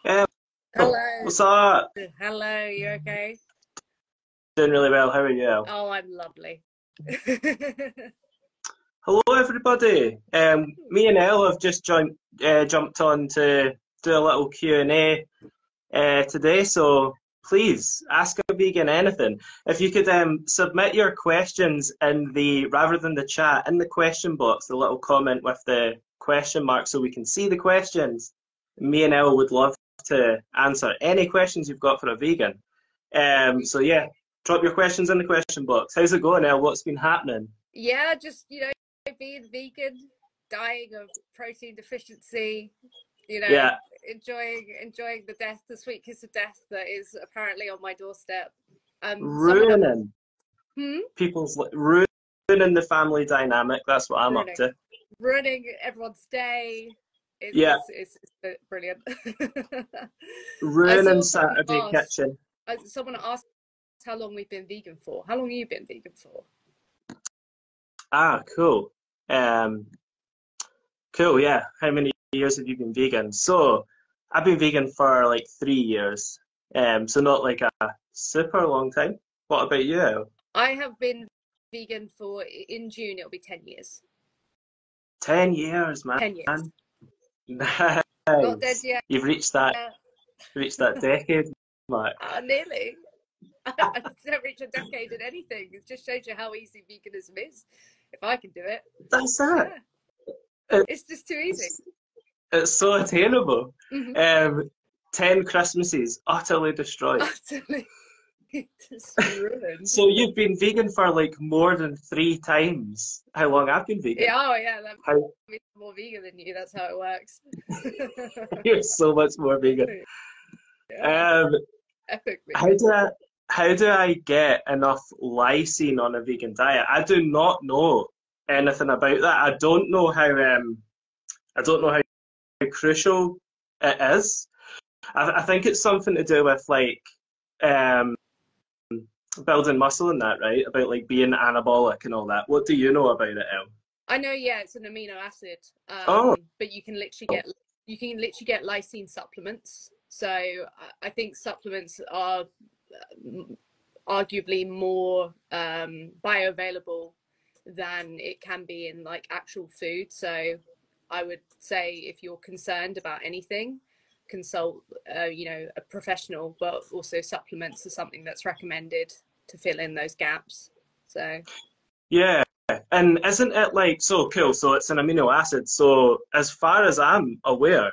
Yeah, Hello. what's up? Hello, you okay? Doing really well. How are you? Oh, I'm lovely. Hello, everybody. Me and Elle have just jumped on to do a little Q&A today. So please ask a vegan anything. If you could submit your questions in the rather than the chat in the question box, the little comment with the question mark, so we can see the questions. Me and Elle would love to answer any questions you've got for a vegan. So yeah, drop your questions in the question box. How's it going, Elle? What's been happening? Yeah, just, being vegan, dying of protein deficiency, you know, Yeah, enjoying the sweet kiss of death that is apparently on my doorstep. Someone else, ruining hmm? ruining the family dynamic. That's what I'm up Ruining, to. ruining everyone's day. It's, Yeah, it's, it's, it's brilliant. I ruining saw Saturday kitchen. someone asked how long we've been vegan for. How long have you been vegan for? Ah, cool. Um, cool. Yeah. How many years have you been vegan? So, I've been vegan for like 3 years. So not like a super long time. What about you? I have been vegan for in June it'll be 10 years. 10 years, man. 10 years. Not dead Nice. yet. You've reached that decade mark. Nearly. I don't reach a decade in anything. It just shows you how easy veganism is. If I can do it, That's it. yeah. It's just too easy. It's it's so attainable. Hmm. Um, 10 Christmases utterly destroyed. Utterly just ruined. So you've been vegan for like more than 3 times how long I've been vegan. Yeah, oh yeah, that How makes me more vegan than you. That's how it works. you're so much more vegan. Yeah, Um, epic how vegan. do I how do I get enough lysine on a vegan diet? I do not know anything about that. I don't know how crucial it is. I think it's something to do with like um building muscle and that, right? About like being anabolic and all that. What do you know about it, El? I know, yeah, it's an amino acid, Oh, but you can literally get lysine supplements. So I think supplements are arguably more bioavailable than it can be in like actual food. So I would say if you're concerned about anything, consult a professional, but also supplements are something that's recommended to fill in those gaps. So yeah. And isn't it like so cool? So it's an amino acid. So as far as I'm aware,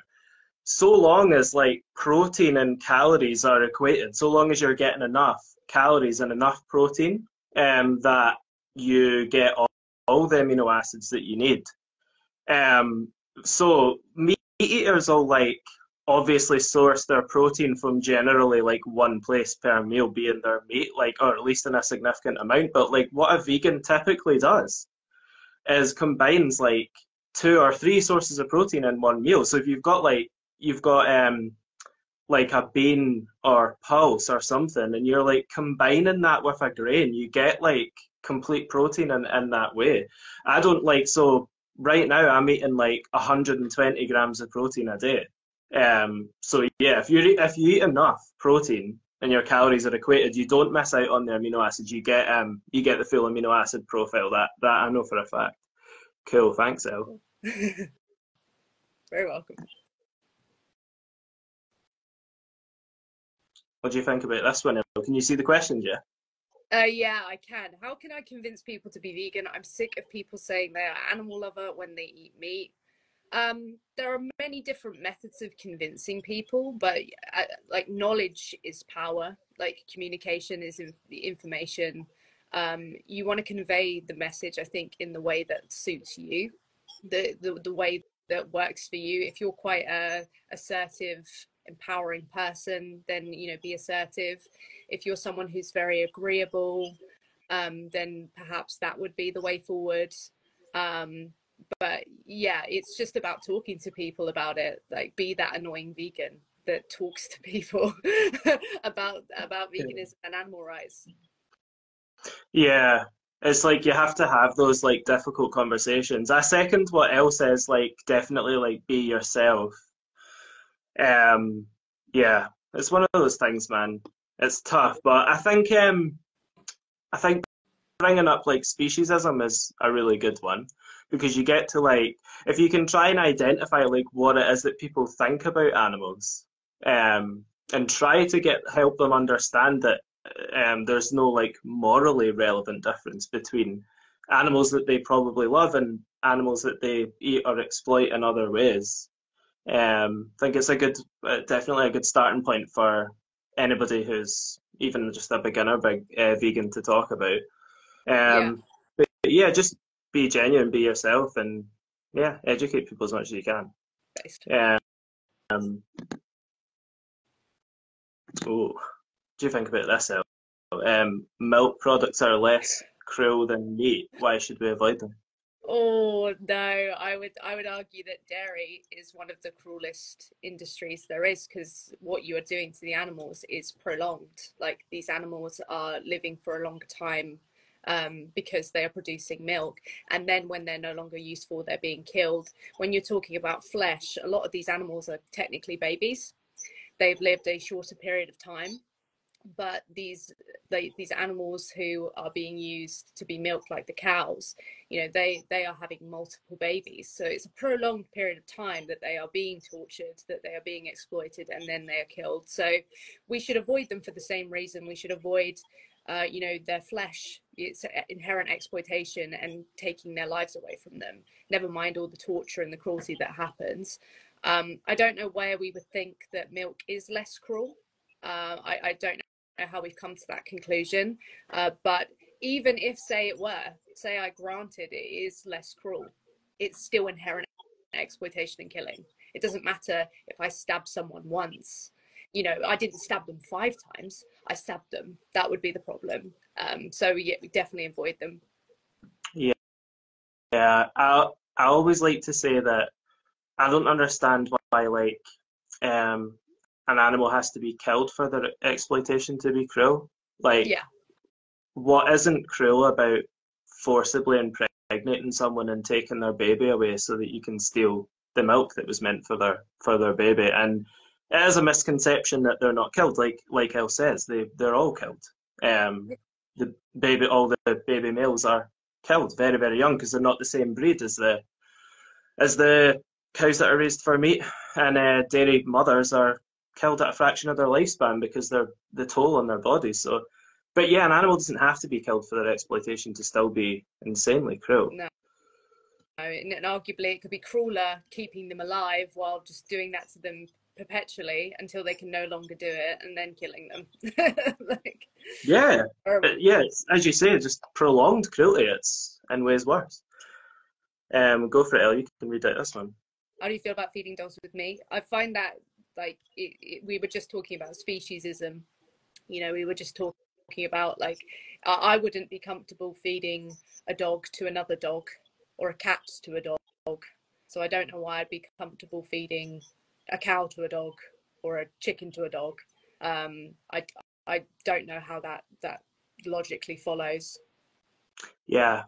so long as like protein and calories are equated, so long as you're getting enough calories and enough protein, that you get all the amino acids that you need. Um, so meat eaters will like obviously source their protein from generally like one place per meal, being their meat, like or at least in a significant amount. But like what a vegan typically does is combines like 2 or 3 sources of protein in one meal. So if you've got like a bean or pulse or something, and you're like combining that with a grain, you get like complete protein in that way. I don't like so right now I'm eating like 120 grams of protein a day. So yeah, if you eat enough protein and your calories are equated, you don't miss out on the amino acids. You get the full amino acid profile. That I know for a fact. Cool, thanks, El. very welcome. What do you think about this one, El? Can you see the questions? Yeah. Yeah, I can. How can I convince people to be vegan? I'm sick of people saying they are animal lover when they eat meat. There are many different methods of convincing people, but like knowledge is power. Like communication is the information. You want to convey the message, I think, in the way that suits you, the way that works for you. If you're quite a assertive, empowering person, then be assertive. If you're someone who's very agreeable, then perhaps that would be the way forward. Um, but yeah, it's just about talking to people about it. Like, be that annoying vegan that talks to people about veganism and animal rights. Yeah, it's like you have to have those like difficult conversations. I second what Elle says, like definitely like be yourself. Um, Yeah, it's one of those things, man. It's tough, but I think bringing up like speciesism is a really good one because you get to like if you can try and identify like what it is that people think about animals, and try to get help them understand that there's no like morally relevant difference between animals that they probably love and animals that they eat or exploit in other ways. I think it's a good, definitely a good starting point for anybody who's even just a beginner vegan to talk about. Yeah, But yeah, just be genuine, be yourself, and yeah, educate people as much as you can. based. Um, oh, what do you think about this? El? Milk products are less cruel than meat. Why should we avoid them? Oh no, I would argue that dairy is one of the cruelest industries there is because what you are doing to the animals is prolonged. Like these animals are living for a longer time because they are producing milk, and then when they're no longer useful, they're being killed. When you're talking about flesh, a lot of these animals are technically babies. They've lived a shorter period of time, but these animals who are being used to be milked like the cows, they are having multiple babies, so it's a prolonged period of time that they are being tortured, that they are being exploited, and then they are killed. So we should avoid them for the same reason. We should avoid their flesh. It's inherent exploitation and taking their lives away from them, never mind all the torture and the cruelty that happens. I don't know where we would think that milk is less cruel. I don't know how we've come to that conclusion. But even if, say I granted it is less cruel, it's still inherent exploitation and killing. It doesn't matter if I stab someone once. I didn't stab them 5 times. I stabbed them. That would be the problem. So yeah, we definitely avoid them. Yeah, yeah. I always like to say that I don't understand why like um an animal has to be killed for their exploitation to be cruel. Like, Yeah, what isn't cruel about forcibly impregnating someone and taking their baby away so that you can steal the milk that was meant for their baby? And it is a misconception that they're not killed. Like El says, they're all killed. The baby, all the baby males are killed very very young because they're not the same breed as the cows that are raised for meat, and dairy mothers are killed at a fraction of their lifespan because they're the toll on their bodies. So, but yeah, an animal doesn't have to be killed for their exploitation to still be insanely cruel. no. And arguably, it could be crueler keeping them alive while just doing that to them perpetually until they can no longer do it, and then killing them. Like Yeah, horrible. but yeah, it's, as you say, just prolonged cruelty. It's in ways worse. Go for it, El. You can read out this one. How do you feel about feeding dogs with me? I find that like we were just talking about speciesism. We were just talking about like I wouldn't be comfortable feeding a dog to another dog or a cat to a dog. So I don't know why I'd be comfortable feeding a cow to a dog or a chicken to a dog. I don't know how that logically follows. Yeah,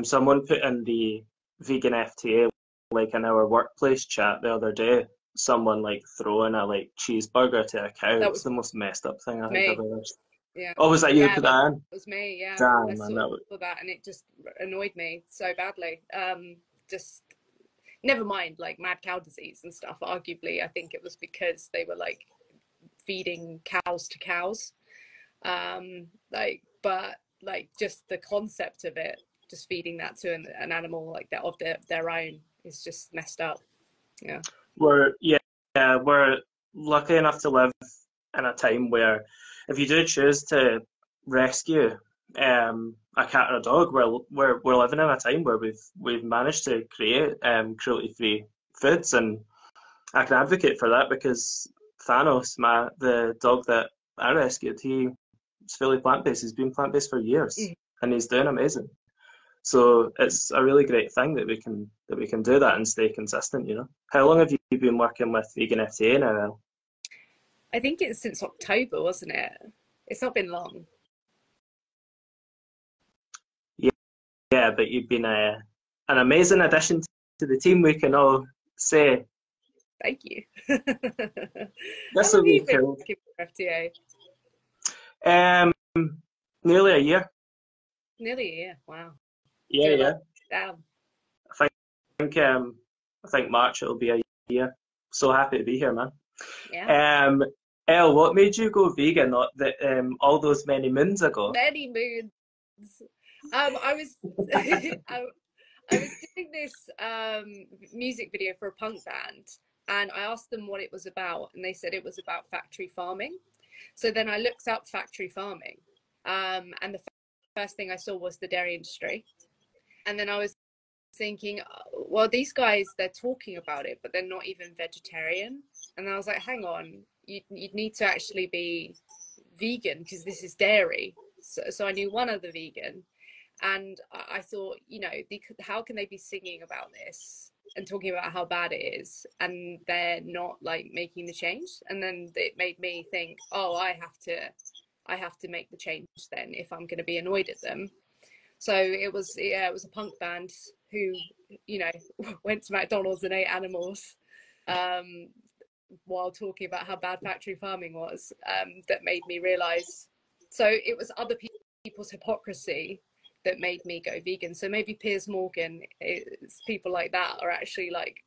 someone put in the vegan FTA, like in our workplace chat the other day, someone like throwing a like cheeseburger to a cow. That It's was the most messed up thing I think I've me. ever seen. Yeah. Oh, was that you who Yeah, put that that in? was me. Yeah. I Damn, man, saw that was, that and it just annoyed me so badly. Just never mind like mad cow disease and stuff. Arguably, I think it was because they were like feeding cows to cows. But like just the concept of it, just feeding that to an animal like that of their own is just messed up. Yeah. yeah, we're lucky enough to live in a time where if you do choose to rescue a cat or a dog, we're living in a time where we've managed to create cruelty-free foods, and I can advocate for that because Thanos, the dog that I rescued, he's fully plant-based. He's been plant-based for years, Mm. and he's doing amazing. So it's a really great thing that we can do that and stay consistent. How long have you been working with Vegan FTA now? El? I think it's since October, wasn't it? It's not been long. Yeah, yeah, but you've been an amazing addition to the team. We can all say. Thank you. This How have will you be been cool. working for FTA? Um, Nearly a year. Nearly a year. Wow. Yeah, Do a lot. yeah. Damn. I think I think March it'll be a year. So happy to be here, man. Yeah. Um, Elle, what made you go vegan all those many moons ago? Many moods. I was I was doing this music video for a punk band, and I asked them what it was about, and they said it was about factory farming. So then I looked up factory farming, and the first thing I saw was the dairy industry. And then I was thinking, well, these guys, they're talking about it, but they're not even vegetarian. And I was like, hang on, you'd need to actually be vegan because this is dairy. So I knew one other vegan, and I thought, how can they be singing about this and talking about how bad it is, and they're not like making the change? And then it made me think, oh, I have to make the change then if I'm going to be annoyed at them. So it was a punk band who, you know, went to McDonald's and ate animals, um, while talking about how bad factory farming was, that made me realize. So it was other people's hypocrisy that made me go vegan. So maybe Piers Morgan, people like that are actually like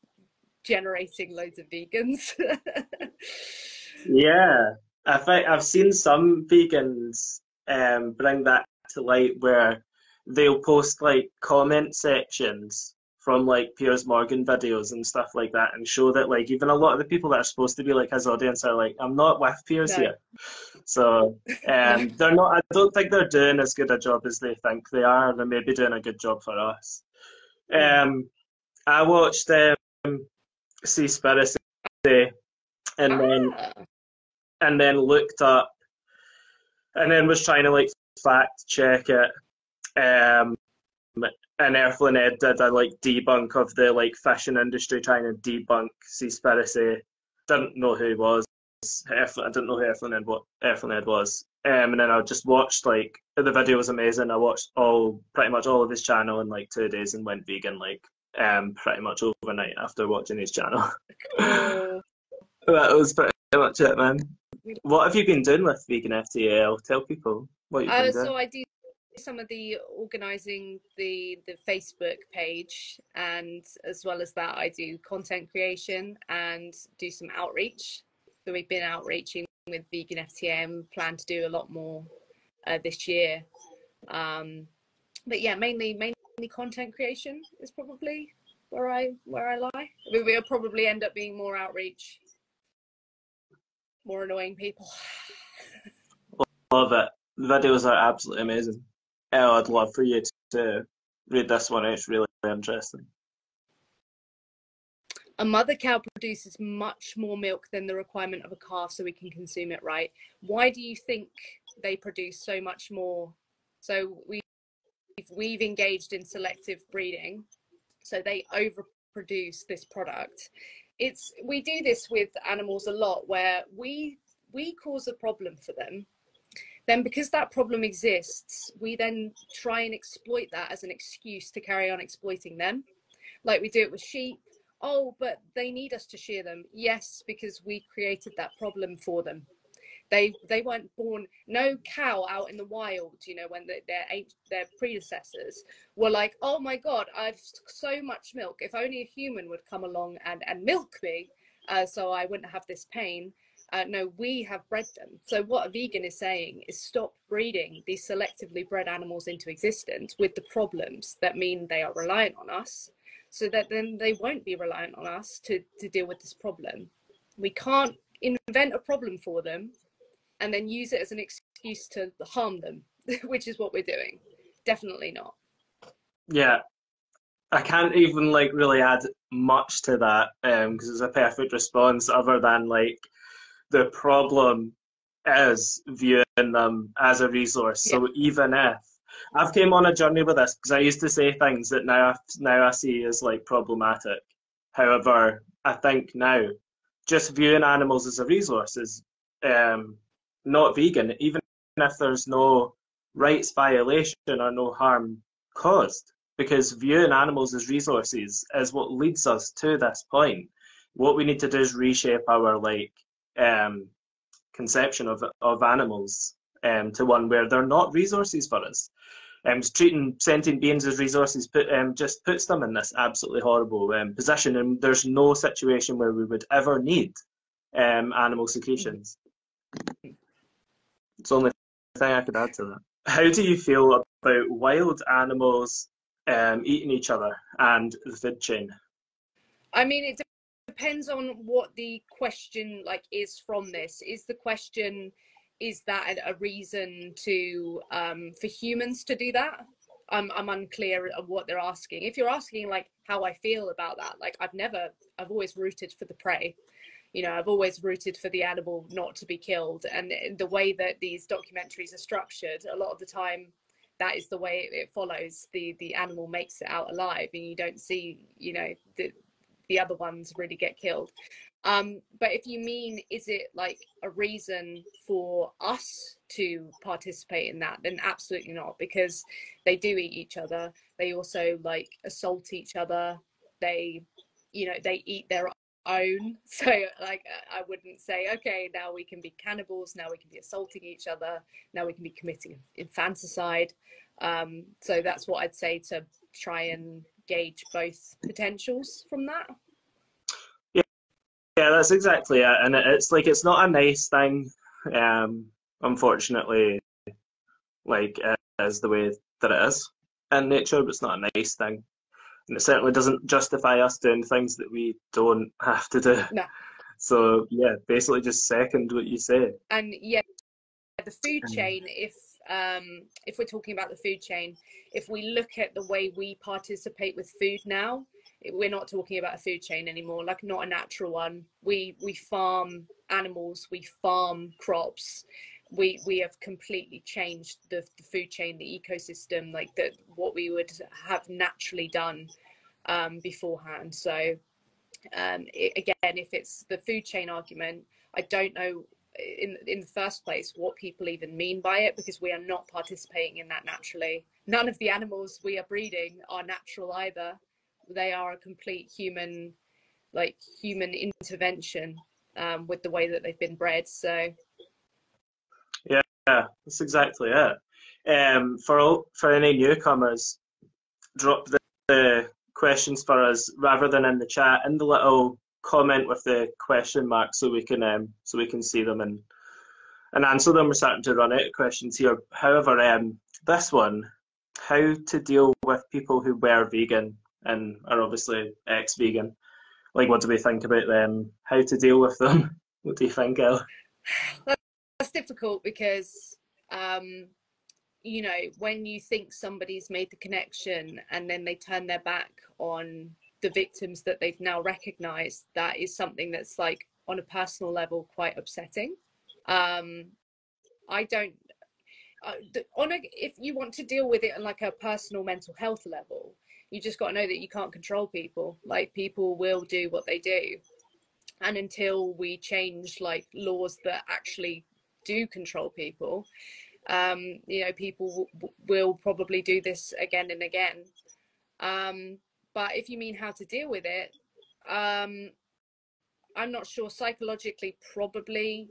generating loads of vegans. Yeah, I think I've seen some vegans bring that to light where they'll post like comment sections from like Piers Morgan videos and stuff like that and show that like even a lot of the people that are supposed to be like his audience are like, I'm not with Piers No, here. So no. they're not, I don't think they're doing as good a job as they think they are. They're maybe doing a good job for us. Mm. Um, I watched Seaspiracy and then Ah, looked up and then was trying to like fact check it. Um, and Earthling Ed did a like debunk of the like fishing industry trying to debunk Seaspiracy. Didn't know who he was. I didn't know who Earthling Ed was. And then I just watched like the video was amazing. I watched pretty much all of his channel in like 2 days and went vegan like pretty much overnight after watching his channel. cool. That was pretty much it, man. What have you been doing with Vegan FTL? Tell people what you've been doing. So I do some of the organizing the Facebook page, and as well as that I do content creation and do some outreach. So we've been outreaching with Vegan FTM, plan to do a lot more this year. But yeah, mainly content creation is probably where I lie. I mean, we'll probably end up being more outreach, more annoying people. Love it. The videos are absolutely amazing. Oh, I'd love for you to read this one. It's really interesting. A mother cow produces much more milk than the requirement of a calf so we can consume it, right? Why do you think they produce so much more? So we've engaged in selective breeding, so they overproduce this product. We do this with animals a lot where we cause a problem for them. Then because that problem exists, we then try and exploit that as an excuse to carry on exploiting them. Like we do it with sheep. Oh, but they need us to shear them. Yes, because we created that problem for them. They weren't born. No cow out in the wild, when their predecessors were like, oh my god, I've so much milk. If only a human would come along and milk me, so I wouldn't have this pain. No, we have bred them. So what a vegan is saying is stop breeding these selectively bred animals into existence with the problems that mean they are reliant on us, so that then they won't be reliant on us to deal with this problem. We can't invent a problem for them and then use it as an excuse to harm them, which is what we're doing. Definitely not. Yeah, I can't even like really add much to that because it's a perfect response other than like the problem is viewing them as a resource. Yeah. So even if I've came on a journey with this because I used to say things that now I see as like problematic. However, I think now just viewing animals as a resource is not vegan, even if there's no rights violation or no harm caused, because viewing animals as resources is what leads us to this point. What we need to do is reshape our like conception of animals to one where they're not resources for us. Treating sentient beings as resources just puts them in this absolutely horrible position, and there's no situation where we would ever need animal secretions. It's the only thing I could add to that. How do you feel about wild animals eating each other and the food chain? I mean, it depends on what the question like is from this. Is the question, is that a reason to for humans to do that? I'm unclear of what they're asking. If you're asking like how I feel about that, like I've always rooted for the prey. You know, I've always rooted for the animal not to be killed. And the way that these documentaries are structured, a lot of the time, that is the way it follows. The animal makes it out alive, and you don't see, you know, the other ones really get killed. But if you mean, is it like a reason for us to participate in that, then absolutely not, because they do eat each other. They also like assault each other. They, you know, they eat their own. So like I wouldn't say, okay, now we can be cannibals, now we can be assaulting each other, now we can be committing infanticide. So that's what I'd say, to try and gauge both potentials from that. Yeah, that's exactly it. And it's like, it's not a nice thing, unfortunately, like it is the way that it is in nature, but it's not a nice thing. And it certainly doesn't justify us doing things that we don't have to do. No. So yeah, basically just second what you say. And yeah, the food chain, if we're talking about the food chain, if we look at the way we participate with food now, we're not talking about a food chain anymore, like not a natural one. We farm animals, we farm crops, we have completely changed the food chain, the ecosystem, like that what we would have naturally done beforehand. So again, if it's the food chain argument, I don't know in the first place what people even mean by it, because we are not participating in that naturally. None of the animals we are breeding are natural either. They are a complete human intervention with the way that they've been bred. So yeah, that's exactly it. For any newcomers, drop the questions for us rather than in the chat, in the little comment with the question mark, so we can see them and answer them. We're starting to run out of questions here. However, this one, how to deal with people who were vegan and are obviously ex-vegan. Like, what do we think about them? How to deal with them? What do you think, Elle? that's difficult because you know, when you think somebody's made the connection and then they turn their back on the victims that they've now recognized, that is something that's like on a personal level quite upsetting. I don't if you want to deal with it on like a personal mental health level, you just got to know that you can't control people. Like, people will do what they do, and until we change like laws that actually do control people, you know, people will probably do this again and again. But if you mean how to deal with it, I'm not sure. Psychologically, probably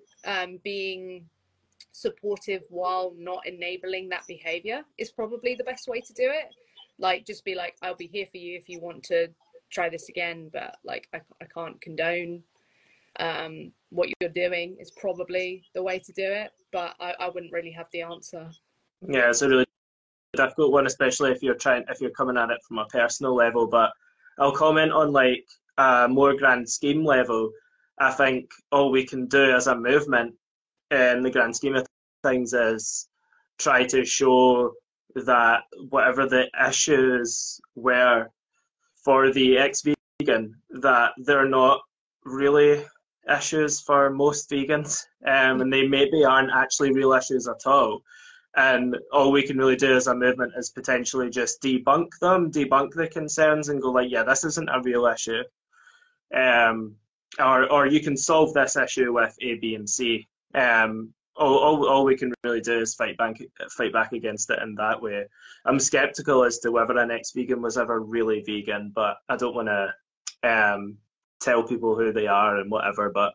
being supportive while not enabling that behavior is probably the best way to do it. Like, just be like, I'll be here for you if you want to try this again, but like I can't condone what you're doing, is probably the way to do it, but I wouldn't really have the answer. Yeah, it's a really difficult one, especially if you're coming at it from a personal level. But I'll comment on like a more grand scheme level. I think all we can do as a movement in the grand scheme of things is try to show that whatever the issues were for the ex-vegan, that they're not really issues for most vegans, and they maybe aren't actually real issues at all. And all we can really do as a movement is potentially just debunk the concerns, and go like, yeah, this isn't a real issue. Or you can solve this issue with A, B, and C. All we can really do is fight back against it in that way. I'm skeptical as to whether an ex-vegan was ever really vegan, but I don't want to tell people who they are and whatever. But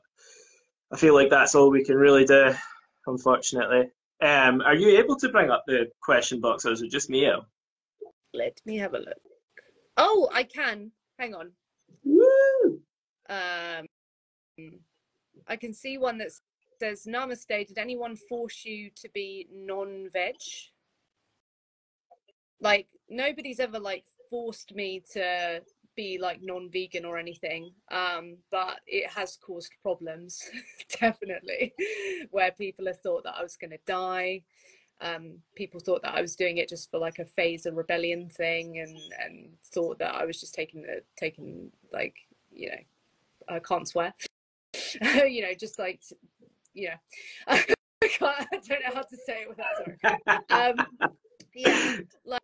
I feel like that's all we can really do, unfortunately. Are you able to bring up the question box, or is it just me, El? Let me have a look. Oh, I can. Hang on. Woo! Um, I can see one that says, Namaste, did anyone force you to be non-veg? Like, nobody's ever, like, forced me to be, like, non-vegan or anything. But it has caused problems, definitely, where people have thought that I was going to die. People thought that I was doing it just for like a phase of rebellion thing, and thought that I was just taking like, you know, I can't swear, you know, just like, you know, I don't know how to say it without swearing. Yeah, like,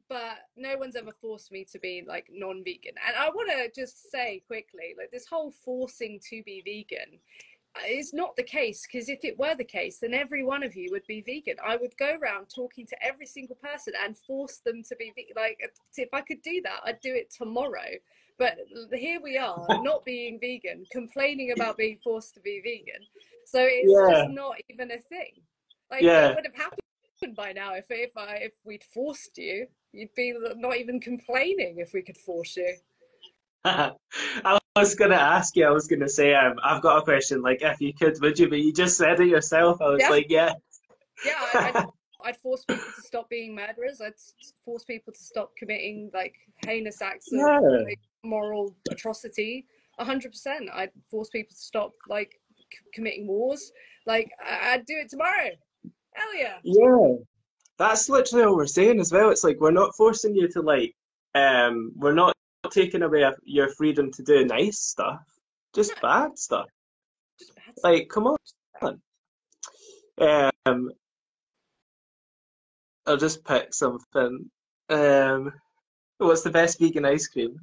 but no one's ever forced me to be like non-vegan. And I want to just say quickly, like, this whole forcing to be vegan is not the case, because if it were the case, then every one of you would be vegan. I would go around talking to every single person and force them to be vegan. Like, if I could do that, I'd do it tomorrow. But here we are, not being vegan, complaining about being forced to be vegan. So it's just Yeah, not even a thing. Like, it yeah. would have happened by now if we'd forced you. You'd be not even complaining if we could force you. I was gonna ask you. I was gonna say, I've got a question. Like, if you could, would you? But you just said it yourself. I was Yeah. like, yeah, Yeah, I'd force people to stop being murderers. I'd force people to stop committing like heinous acts of yeah, like moral atrocity. 100%. I'd force people to stop like committing wars. Like, I'd do it tomorrow. Hell yeah. yeah. That's literally all we're saying as well. It's like we're not forcing you to like, we're not taking away your freedom to do nice stuff, No, just bad stuff. just bad stuff. Like, come on. Um, I'll just pick something. Um, what's the best vegan ice cream?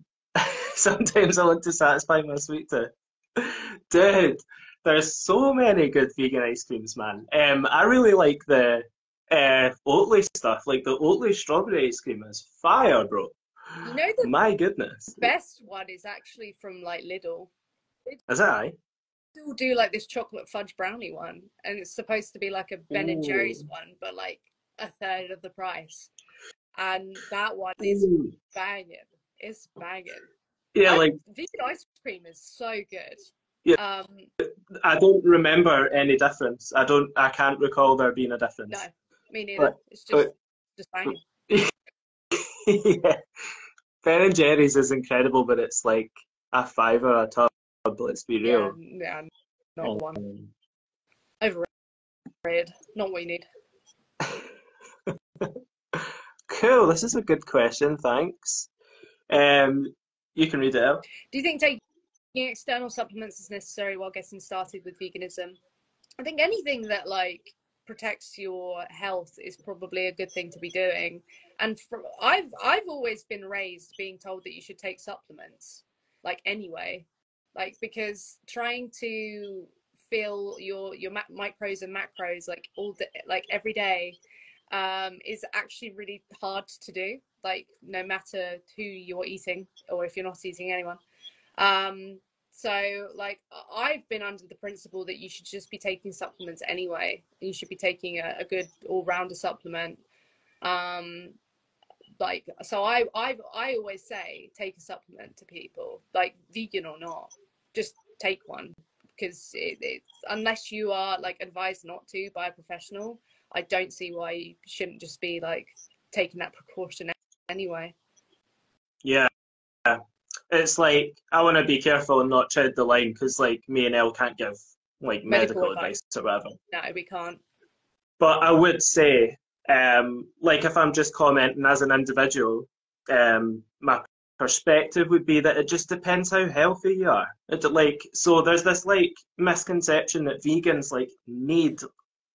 Sometimes I want to satisfy my sweet tooth. Dude, there's so many good vegan ice creams, man. I really like the Oatly stuff. Like the Oatly strawberry ice cream is fire, bro. You know, the My goodness. best one is actually from like Lidl. They Is that I? still do like this chocolate fudge brownie one, and it's supposed to be like a Ben and Jerry's Ooh. one, but like a third of the price. And that one is Ooh. banging. It's banging. Yeah, I like Vegan ice cream is so good. yeah, Um, I don't remember any difference. I can't recall there being a no, difference. me neither. But It's but just banging. yeah. Ben and Jerry's is incredible, but it's like a fiver a tub, let's be Yeah, real. yeah, not the one. Um, Overrated. Not what you need. cool, this is a good question, thanks. Um, you can read it out. Do you think taking external supplements is necessary while getting started with veganism? I think anything that like protects your health is probably a good thing to be doing. And I've always been raised being told that you should take supplements, like, anyway, like, because trying to fill your micros and macros like all the like every day is actually really hard to do. Like, no matter who you're eating or if you're not eating anyone. Um, so, like, I've been under the principle that you should just be taking supplements anyway. You should be taking a good all-rounder supplement. Um, like, so I always say take a supplement to people, like vegan or not, just take one, because it's, unless you are like advised not to by a professional, I don't see why you shouldn't just be like taking that precaution anyway. Yeah, it's like I want to be careful and not tread the line because like me and Elle can't give like Medical medical advice. advice or whatever. No, we can't. But I would say, like if I'm just commenting as an individual, my perspective would be that it just depends how healthy you are. Like so, there's this like misconception that vegans like need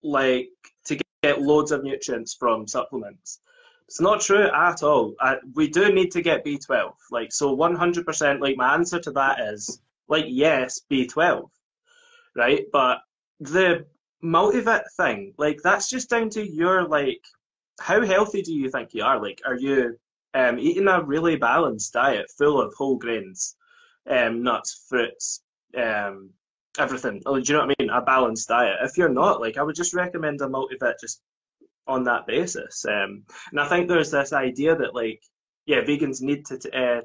like to get loads of nutrients from supplements. It's not true at all. We do need to get B12. Like so, 100%. Like my answer to that is like yes, B12, right? But the multivit thing, like that's just down to your like how healthy do you think you are? Like, are you eating a really balanced diet full of whole grains, nuts, fruits, everything. Oh, do you know what I mean? A balanced diet. If you're not, like, I would just recommend a multivit just on that basis. And I think there's this idea that, like, yeah, vegans need to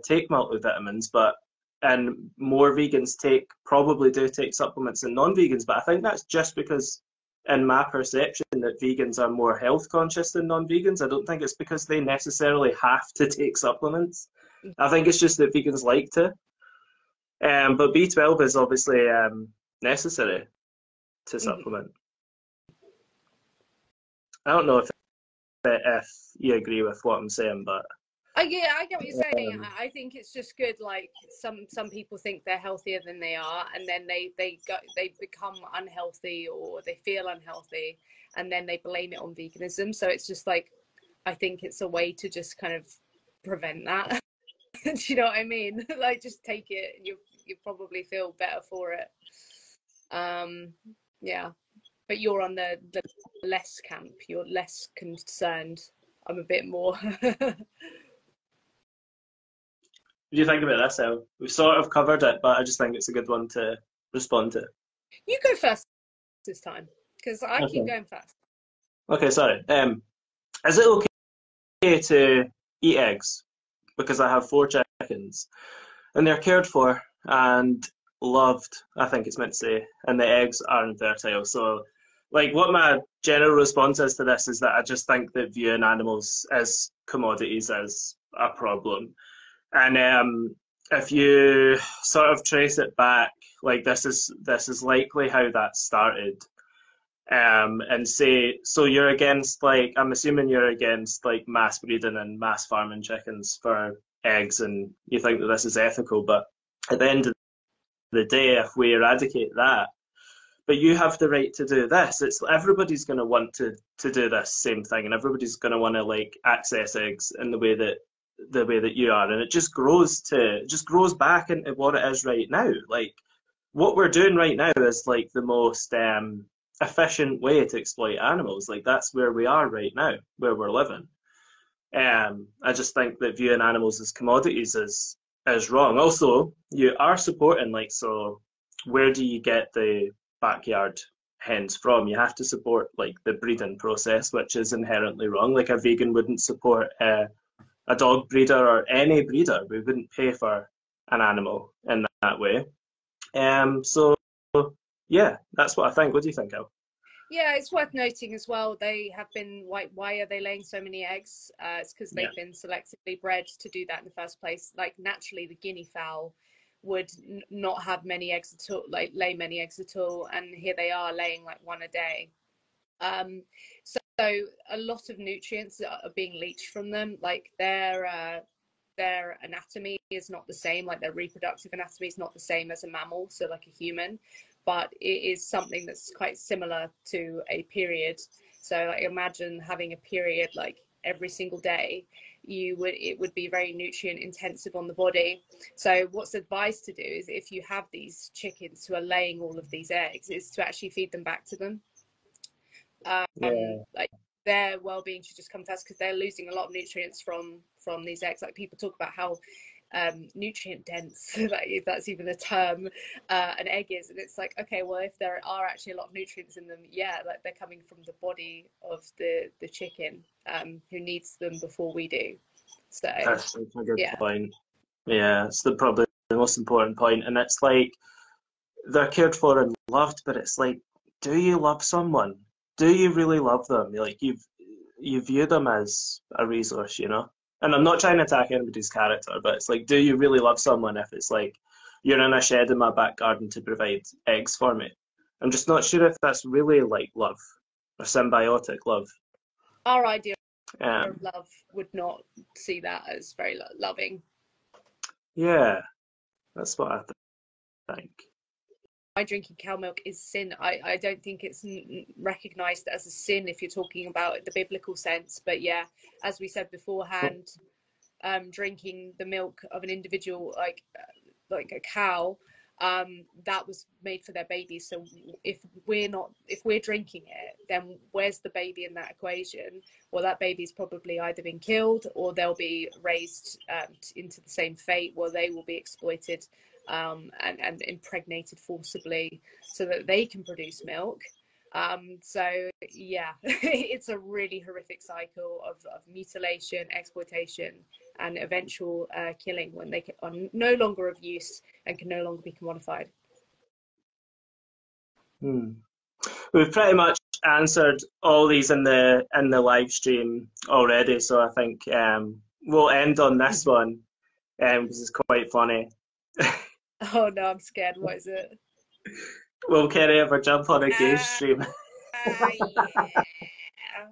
take multivitamins, but and more vegans probably do take supplements than non-vegans. But I think that's just because, in my perception, that vegans are more health conscious than non-vegans. I don't think it's because they necessarily have to take supplements. I think it's just that vegans like to. But B12 is obviously necessary to Mhm. supplement. I don't know if you agree with what I'm saying, but Yeah, I get what you're saying. um, I think it's just good. Like some people think they're healthier than they are, and then they become unhealthy or they feel unhealthy, and then they blame it on veganism. So it's just like I think it's a way to just kind of prevent that. Do you know what I mean? Like just take it, and you probably feel better for it. Um, yeah, but you're on the less camp. You're less concerned. I'm a bit more. what do you think about this, El? We've sort of covered it, but I just think it's a good one to respond to. You go first this time because I keep Okay. going fast. Okay, sorry. Is it okay to eat eggs? Because I have four chickens, and they're cared for and loved, I think it's meant to say, and the eggs aren't fertile. So, like, what my general response is to this is that I just think that viewing animals as commodities is a problem. And if you sort of trace it back, like this is likely how that started. And say, so you're against, like, I'm assuming you're against like mass breeding and mass farming chickens for eggs, and you think that this is ethical. But at the end of the day, if we eradicate that, but you have the right to do this, it's everybody's going to want to do this same thing, and everybody's going to want to like access eggs in the way that you are, and it just grows back into what it is right now. Like what we're doing right now is like the most efficient way to exploit animals. Like that's where we are right now, where we're living. I just think that viewing animals as commodities is wrong. Also, you are supporting, like, so where do you get the backyard hens from? You have to support like the breeding process, which is inherently wrong. Like a vegan wouldn't support a dog breeder or any breeder. We wouldn't pay for an animal in that way. So yeah, that's what I think. What do you think, Al? Yeah, it's worth noting as well. They have been why are they laying so many eggs? It's because Yeah. they've been selectively bred to do that in the first place. Like naturally, the guinea fowl would not have many eggs at all, like lay many eggs at all, and here they are laying like one a day. So a lot of nutrients are being leached from them. Like their anatomy is not the same. Like their reproductive anatomy is not the same as a mammal, so like a human, but it is something that's quite similar to a period. So like imagine having a period like every single day. It would be very nutrient intensive on the body. So what's advised to do is if you have these chickens who are laying all of these eggs, is to actually feed them back to them. Yeah. Like their well-being should just come first because they're losing a lot of nutrients from these eggs. Like people talk about how nutrient dense, like if that's even a term, an egg is, and it's like, okay, well, if there are actually a lot of nutrients in them, yeah, like they're coming from the body of the chicken, who needs them before we do. So That's a good yeah. point. Yeah, it's probably the most important point, and it's like they're cared for and loved, but it's like, do you love someone? Do you really love them? Like you view them as a resource, you know? And I'm not trying to attack anybody's character, but it's like, do you really love someone if it's like you're in a shed in my back garden to provide eggs for me? I'm just not sure if that's really like love or symbiotic love. Our idea of Um, love would not see that as very loving. yeah, that's what I think. My drinking cow milk is sin. I don't think it's recognized as a sin if you're talking about the biblical sense. But yeah, as we said beforehand, drinking the milk of an individual like a cow, that was made for their babies. So if we're drinking it, then where's the baby in that equation? Well, that baby's probably either been killed or they'll be raised into the same fate where they will be exploited and impregnated forcibly so that they can produce milk. So yeah, it's a really horrific cycle of mutilation, exploitation, and eventual killing when they are no longer of use and can no longer be commodified. Hmm. We've pretty much answered all these in the live stream already, so I think we'll end on this one because it's quite funny. Oh no, I'm scared. What is it? Will Kerry ever jump on a gay Uh, stream? yeah.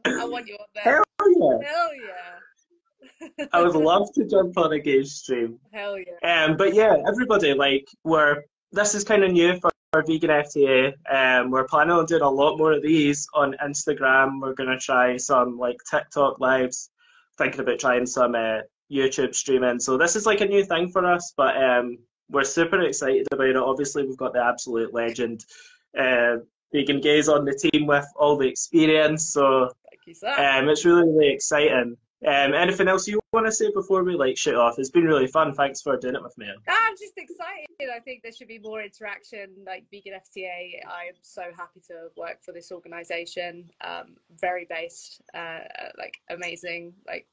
I want you up there. Hell yeah! Hell yeah. I would love to jump on a gay stream. Hell yeah. But yeah, everybody, like, this is kind of new for Vegan FTA. We're planning on doing a lot more of these on Instagram. We're gonna try some like TikTok lives, thinking about trying some YouTube streaming. So this is like a new thing for us, but we're super excited about it. Obviously, we've got the absolute legend, Vegan Gays on the team with all the experience. So Thank you, sir. it's really, really exciting. Anything else you want to say before we like shoot off? It's been really fun. Thanks for doing it with me. I'm just excited. I think there should be more interaction. Like Vegan FTA, I am so happy to work for this organization. Very based, like amazing, like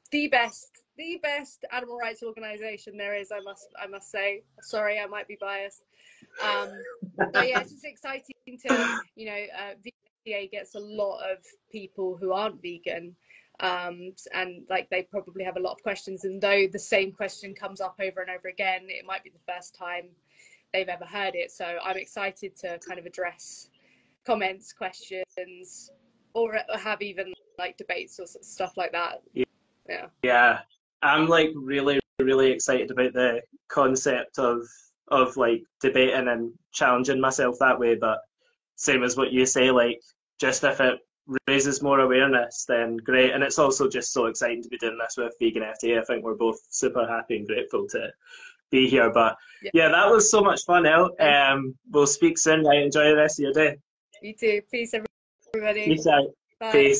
the best animal rights organization there is. I must say. Sorry, I might be biased. But yeah, it's just exciting to Vegan FTA gets a lot of people who aren't vegan. And like they probably have a lot of questions, and though the same question comes up over and over again, it might be the first time they've ever heard it. So I'm excited to kind of address comments, questions, or have even like debates or stuff like that. Yeah, I'm like really, really excited about the concept of like debating and challenging myself that way. But same as what you say, like just if it raises more awareness, then great. And it's also just so exciting to be doing this with Vegan FTA. I think we're both super happy and grateful to be here. But yeah, that was so much fun, Elle. We'll speak soon. Right, enjoy the rest of your day. You too. Peace, everybody. Peace out. Bye. Peace.